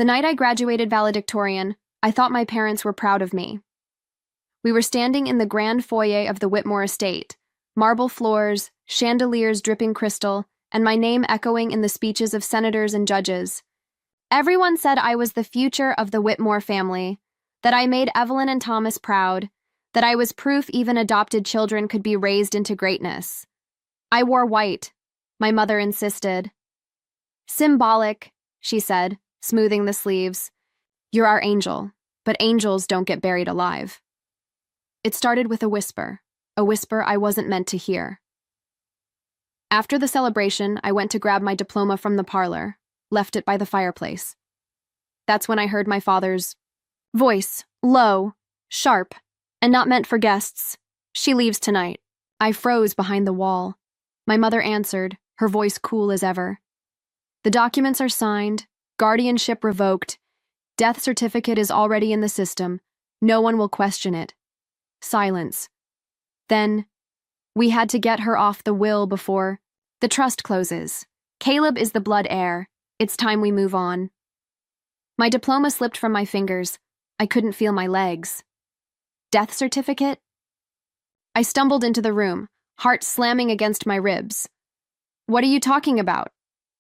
The night I graduated valedictorian, I thought my parents were proud of me. We were standing in the grand foyer of the Whitmore estate, marble floors, chandeliers dripping crystal, and my name echoing in the speeches of senators and judges. Everyone said I was the future of the Whitmore family, that I made Evelyn and Thomas proud, that I was proof even adopted children could be raised into greatness. I wore white, my mother insisted. Symbolic, she said, smoothing the sleeves. You're our angel, but angels don't get buried alive. It started with a whisper I wasn't meant to hear. After the celebration, I went to grab my diploma from the parlor, left it by the fireplace. That's when I heard my father's voice, low, sharp, and not meant for guests. She leaves tonight. I froze behind the wall. My mother answered, her voice cool as ever. The documents are signed, guardianship revoked, death certificate is already in the system, no one will question it. Silence. Then, we had to get her off the will before the trust closes. Caleb is the blood heir. It's time we move on. My diploma slipped from my fingers. I couldn't feel my legs. Death certificate? I stumbled into the room, heart slamming against my ribs. What are you talking about?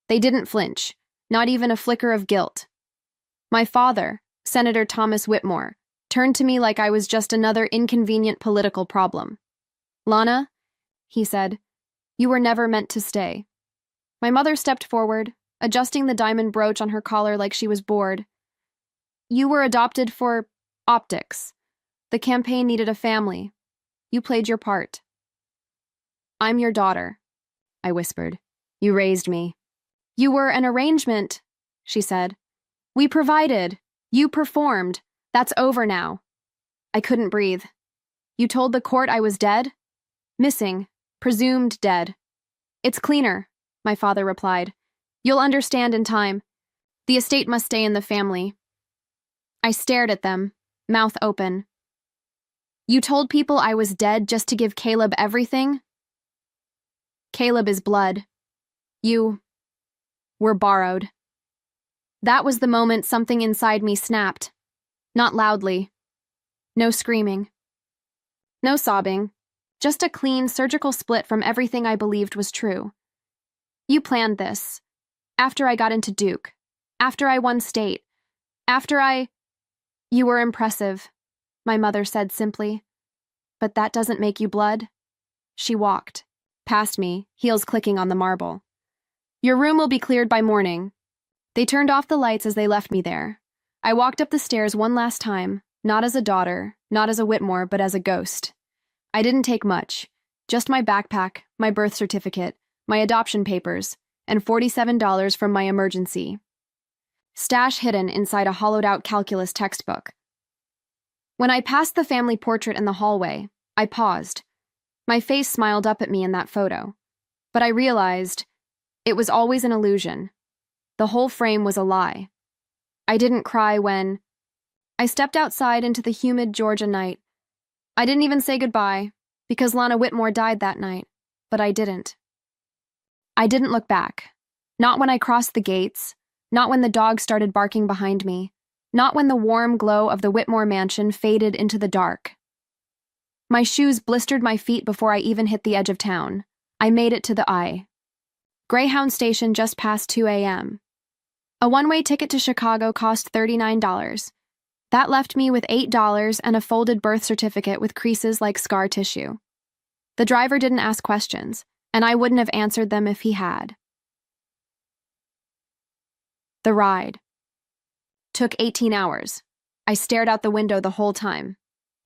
They didn't flinch, not even a flicker of guilt. My father, Senator Thomas Whitmore, turned to me like I was just another inconvenient political problem. Lana, he said, you were never meant to stay. My mother stepped forward, adjusting the diamond brooch on her collar like she was bored. You were adopted for optics. The campaign needed a family. You played your part. I'm your daughter, I whispered. You raised me. You were an arrangement, she said. We provided. You performed. That's over now. I couldn't breathe. You told the court I was dead? Missing. Presumed dead. It's cleaner, my father replied. You'll understand in time. The estate must stay in the family. I stared at them, mouth open. You told people I was dead just to give Caleb everything? Caleb is blood. You were borrowed. That was the moment something inside me snapped. Not loudly. No screaming. No sobbing. Just a clean, surgical split from everything I believed was true. You planned this. After I got into Duke. After I won state. You were impressive, my mother said simply. But that doesn't make you blood. She walked. Past me, heels clicking on the marble. Your room will be cleared by morning. They turned off the lights as they left me there. I walked up the stairs one last time, not as a daughter, not as a Whitmore, but as a ghost. I didn't take much. Just my backpack, my birth certificate, my adoption papers, and $47 from my emergency stash hidden inside a hollowed-out calculus textbook. When I passed the family portrait in the hallway, I paused. My face smiled up at me in that photo. But I realized it was always an illusion. The whole frame was a lie. I didn't cry when I stepped outside into the humid Georgia night. I didn't even say goodbye, because Lana Whitmore died that night, but I didn't. I didn't look back. Not when I crossed the gates, not when the dog started barking behind me, not when the warm glow of the Whitmore mansion faded into the dark. My shoes blistered my feet before I even hit the edge of town. I made it to the Greyhound station just past 2 a.m. A one-way ticket to Chicago cost $39. That left me with $8 and a folded birth certificate with creases like scar tissue. The driver didn't ask questions, and I wouldn't have answered them if he had. The ride took 18 hours. I stared out the window the whole time.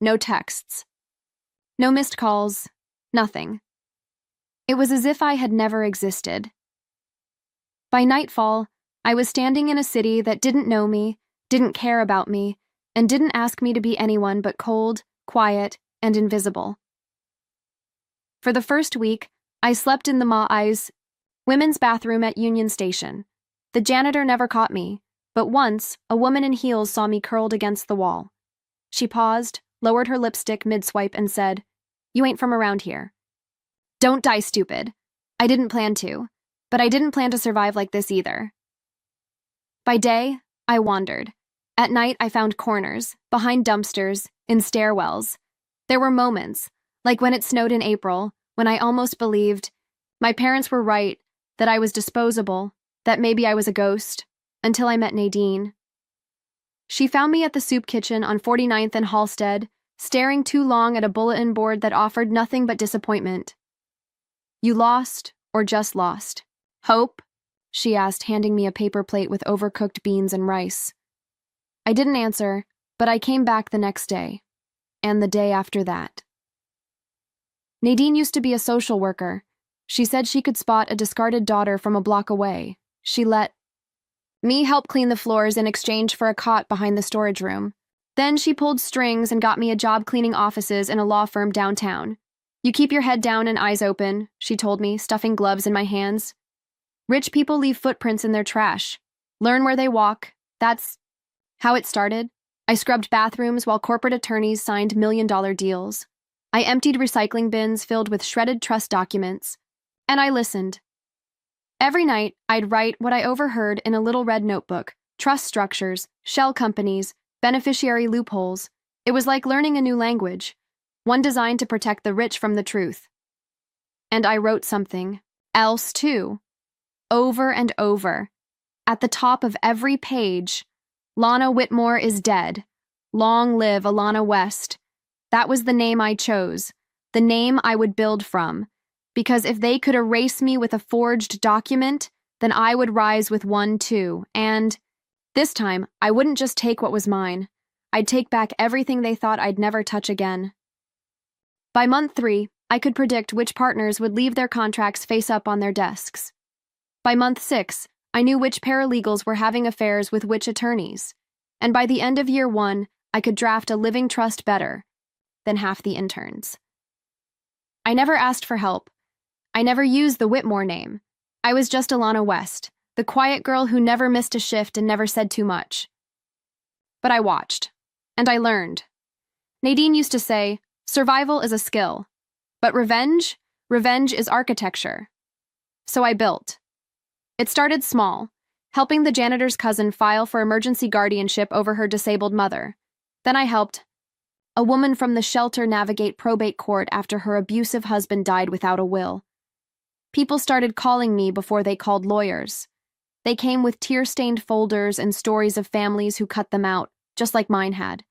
No texts. No missed calls. Nothing. It was as if I had never existed. By nightfall, I was standing in a city that didn't know me, didn't care about me, and didn't ask me to be anyone but cold, quiet, and invisible. For the first week, I slept in the Ma'ai's women's bathroom at Union Station. The janitor never caught me, but once, a woman in heels saw me curled against the wall. She paused, lowered her lipstick mid-swipe, and said, "You ain't from around here." Don't die, stupid. I didn't plan to, but I didn't plan to survive like this either. By day, I wandered. At night, I found corners, behind dumpsters, in stairwells. There were moments, like when it snowed in April, when I almost believed my parents were right, that I was disposable, that maybe I was a ghost, until I met Nadine. She found me at the soup kitchen on 49th and Halstead, staring too long at a bulletin board that offered nothing but disappointment. "You lost, or just lost?" "Hope?" she asked, handing me a paper plate with overcooked beans and rice. I didn't answer, but I came back the next day, and the day after that. Nadine used to be a social worker. She said she could spot a discarded daughter from a block away. She let me help clean the floors in exchange for a cot behind the storage room. Then she pulled strings and got me a job cleaning offices in a law firm downtown. "You keep your head down and eyes open," she told me, stuffing gloves in my hands. "Rich people leave footprints in their trash. Learn where they walk." That's how it started. I scrubbed bathrooms while corporate attorneys signed million-dollar deals. I emptied recycling bins filled with shredded trust documents. And I listened. Every night, I'd write what I overheard in a little red notebook: trust structures, shell companies, beneficiary loopholes. It was like learning a new language, one designed to protect the rich from the truth. And I wrote something else, too. Over and over. At the top of every page, "Lana Whitmore is dead. Long live Alana West." That was the name I chose, the name I would build from. Because if they could erase me with a forged document, then I would rise with one too. And this time, I wouldn't just take what was mine. I'd take back everything they thought I'd never touch again. By month 3, I could predict which partners would leave their contracts face up on their desks. By month 6, I knew which paralegals were having affairs with which attorneys. And by the end of year 1, I could draft a living trust better than half the interns. I never asked for help. I never used the Whitmore name. I was just Alana West, the quiet girl who never missed a shift and never said too much. But I watched, and I learned. Nadine used to say, "Survival is a skill, but revenge is architecture." So I built. It started small, helping the janitor's cousin file for emergency guardianship over her disabled mother. Then I helped a woman from the shelter navigate probate court after her abusive husband died without a will. People started calling me before they called lawyers. They came with tear-stained folders and stories of families who cut them out, just like mine had.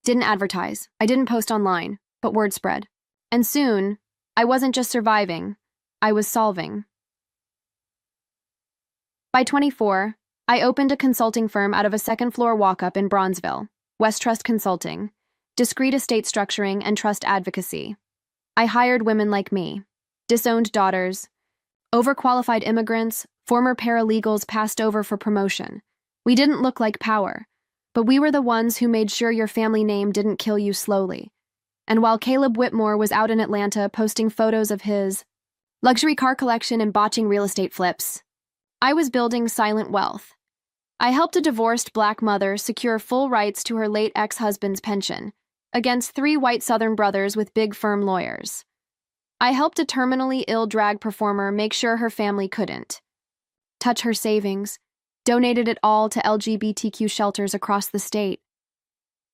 Didn't advertise. I didn't post online, but word spread. And soon, I wasn't just surviving, I was solving. By 24, I opened a consulting firm out of a second-floor walk-up in Bronzeville, West Trust Consulting, discrete estate structuring and trust advocacy. I hired women like me, disowned daughters, overqualified immigrants, former paralegals passed over for promotion. We didn't look like power, but we were the ones who made sure your family name didn't kill you slowly. And while Caleb Whitmore was out in Atlanta posting photos of his luxury car collection and botching real estate flips, I was building silent wealth. I helped a divorced black mother secure full rights to her late ex-husband's pension against 3 white Southern brothers with big firm lawyers. I helped a terminally ill drag performer make sure her family couldn't touch her savings, donated it all to LGBTQ shelters across the state.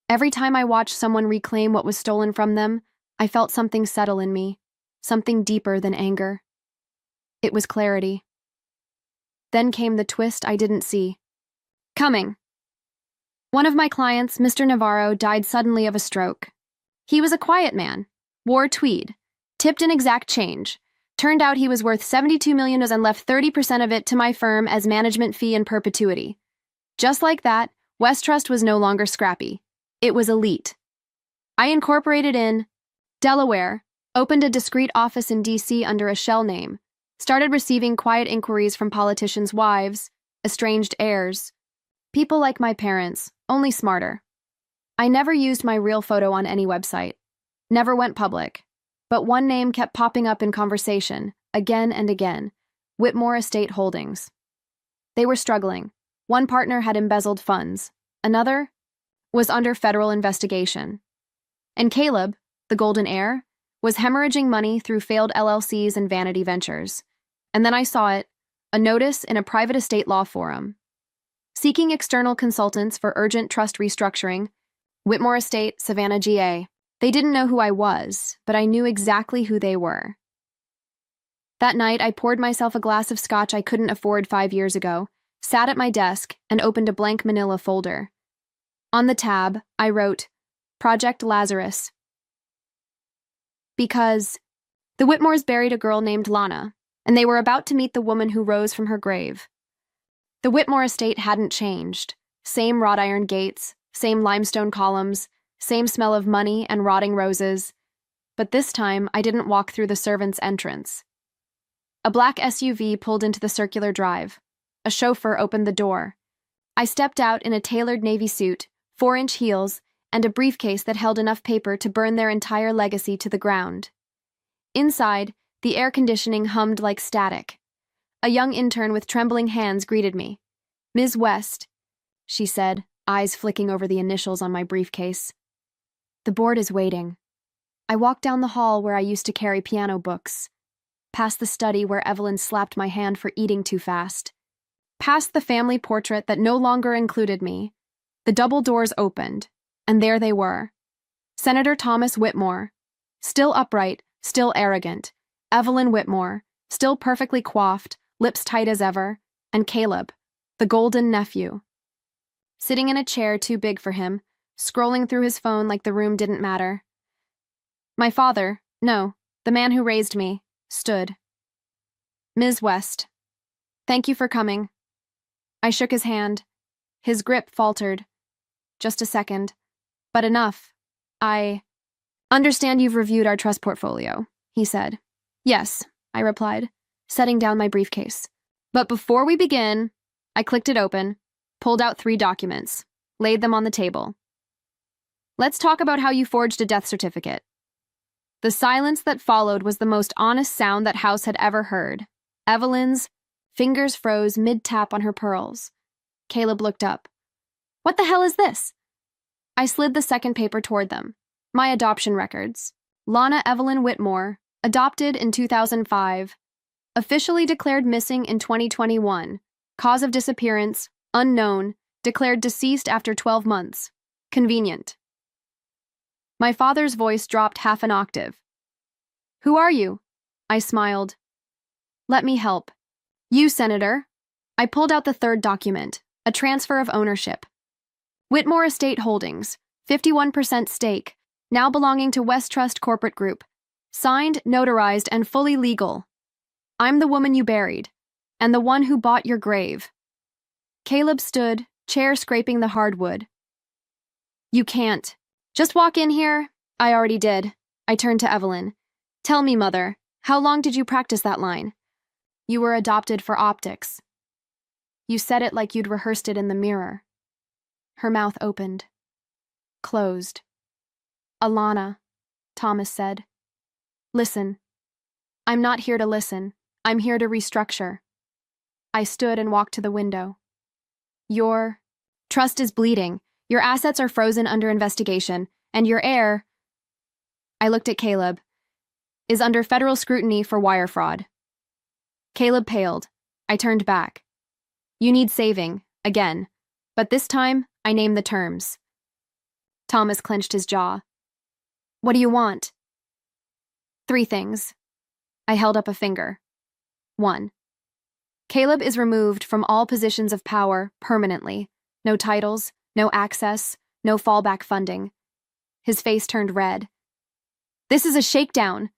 Every time I watched someone reclaim what was stolen from them, I felt something settle in me, something deeper than anger. It was clarity. Then came the twist I didn't see coming. One of my clients, Mr. Navarro, died suddenly of a stroke. He was a quiet man, wore tweed, tipped in exact change. Turned out he was worth $72 million and left 30% of it to my firm as management fee in perpetuity. Just like that, West Trust was no longer scrappy. It was elite. I incorporated in Delaware, opened a discreet office in D.C. under a shell name, started receiving quiet inquiries from politicians' wives, estranged heirs, people like my parents, only smarter. I never used my real photo on any website, never went public. But one name kept popping up in conversation, again and again: Whitmore Estate Holdings. They were struggling. One partner had embezzled funds. Another was under federal investigation. And Caleb, the golden heir, was hemorrhaging money through failed LLCs and vanity ventures. And then I saw it, a notice in a private estate law forum. Seeking external consultants for urgent trust restructuring. Whitmore Estate, Savannah, GA. They didn't know who I was, but I knew exactly who they were. That night, I poured myself a glass of scotch I couldn't afford 5 years ago, sat at my desk, and opened a blank manila folder. On the tab, I wrote, Project Lazarus. Because the Whitmores buried a girl named Lana, and they were about to meet the woman who rose from her grave. The Whitmore estate hadn't changed. Same wrought iron gates, same limestone columns, same smell of money and rotting roses. But this time, I didn't walk through the servants' entrance. A black SUV pulled into the circular drive. A chauffeur opened the door. I stepped out in a tailored navy suit, 4-inch heels, and a briefcase that held enough paper to burn their entire legacy to the ground. Inside, the air conditioning hummed like static. A young intern with trembling hands greeted me. Ms. West, she said, eyes flicking over the initials on my briefcase. The board is waiting. I walked down the hall where I used to carry piano books, past the study where Evelyn slapped my hand for eating too fast, past the family portrait that no longer included me. The double doors opened, and there they were. Senator Thomas Whitmore, still upright, still arrogant, Evelyn Whitmore, still perfectly coiffed, lips tight as ever, and Caleb, the golden nephew. Sitting in a chair too big for him, scrolling through his phone like the room didn't matter. My father, no, the man who raised me, stood. Ms. West, thank you for coming. I shook his hand. His grip faltered. Just a second. But enough. I understand you've reviewed our trust portfolio, he said. Yes, I replied, setting down my briefcase. But before we begin, I clicked it open, pulled out 3 documents, laid them on the table. Let's talk about how you forged a death certificate. The silence that followed was the most honest sound that House had ever heard. Evelyn's fingers froze mid-tap on her pearls. Caleb looked up. What the hell is this? I slid the second paper toward them. My adoption records. Lana Evelyn Whitmore, adopted in 2005. Officially declared missing in 2021. Cause of disappearance, unknown. Declared deceased after 12 months. Convenient. My father's voice dropped half an octave. Who are you? I smiled. Let me help. You, Senator. I pulled out the third document, a transfer of ownership. Whitmore Estate Holdings, 51% stake, now belonging to West Trust Corporate Group. Signed, notarized, and fully legal. I'm the woman you buried, and the one who bought your grave. Caleb stood, chair scraping the hardwood. You can't. Just walk in here. I already did. I turned to Evelyn. Tell me, Mother, how long did you practice that line? You were adopted for optics. You said it like you'd rehearsed it in the mirror. Her mouth opened. Closed. Alana, Thomas said. Listen. I'm not here to listen. I'm here to restructure. I stood and walked to the window. Your trust is bleeding. Your assets are frozen under investigation, and your heir, I looked at Caleb, is under federal scrutiny for wire fraud. Caleb paled. I turned back. You need saving, again, but this time I named the terms. Thomas clenched his jaw. What do you want? 3 things. I held up a finger. 1. Caleb is removed from all positions of power permanently. No titles, no access, no fallback funding. His face turned red. This is a shakedown.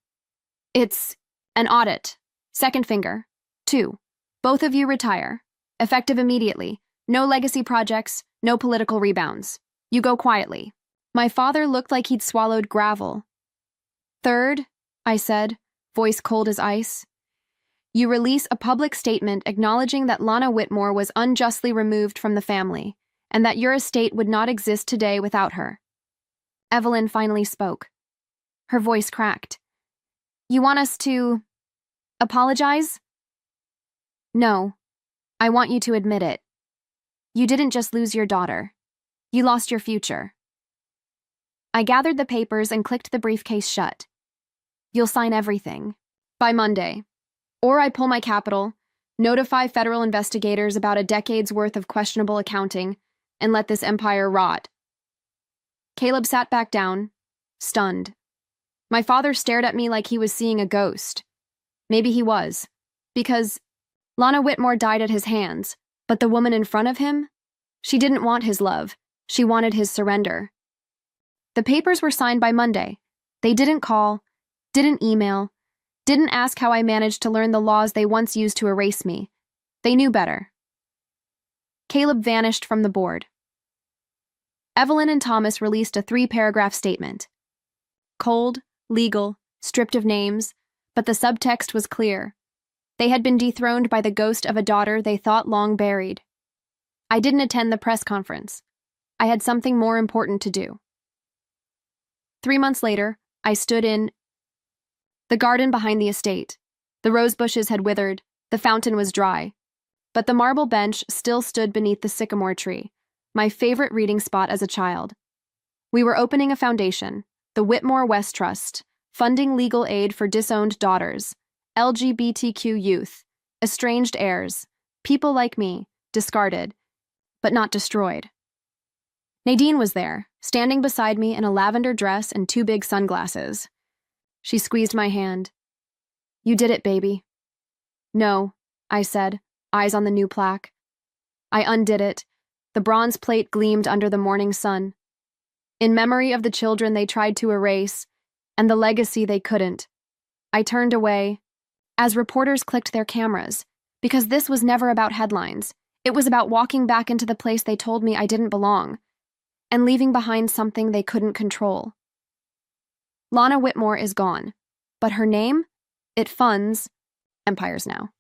It's an audit. 2nd finger. 2. Both of you retire. Effective immediately. No legacy projects, no political rebounds. You go quietly. My father looked like he'd swallowed gravel. 3rd, I said, voice cold as ice. You release a public statement acknowledging that Lana Whitmore was unjustly removed from the family, and that your estate would not exist today without her. Evelyn finally spoke. Her voice cracked. You want us to apologize? No. I want you to admit it. You didn't just lose your daughter. You lost your future. I gathered the papers and clicked the briefcase shut. You'll sign everything. By Monday. Or I pull my capital, Notify federal investigators about a decade's worth of questionable accounting and let this empire rot. Caleb sat back down, stunned. My father stared at me like he was seeing a ghost. Maybe he was, because Lana Whitmore died at his hands, but the woman in front of him? She didn't want his love. She wanted his surrender. The papers were signed by Monday. They didn't call, didn't email, didn't ask how I managed to learn the laws they once used to erase me. They knew better. Caleb vanished from the board. Evelyn and Thomas released a 3-paragraph statement. Cold, legal, stripped of names, but the subtext was clear. They had been dethroned by the ghost of a daughter they thought long buried. I didn't attend the press conference. I had something more important to do. 3 months later, I stood in the garden behind the estate. The rose bushes had withered, the fountain was dry, but the marble bench still stood beneath the sycamore tree, my favorite reading spot as a child. We were opening a foundation, the Whitmore West Trust, funding legal aid for disowned daughters, LGBTQ youth, estranged heirs, people like me, discarded, but not destroyed. Nadine was there, standing beside me in a lavender dress and 2 big sunglasses. She squeezed my hand. You did it, baby. No, I said, eyes on the new plaque. I undid it. The bronze plate gleamed under the morning sun. In memory of the children they tried to erase, and the legacy they couldn't. I turned away, as reporters clicked their cameras, because this was never about headlines. It was about walking back into the place they told me I didn't belong, and leaving behind something they couldn't control. Lana Whitmore is gone, but her name? It funds empires now.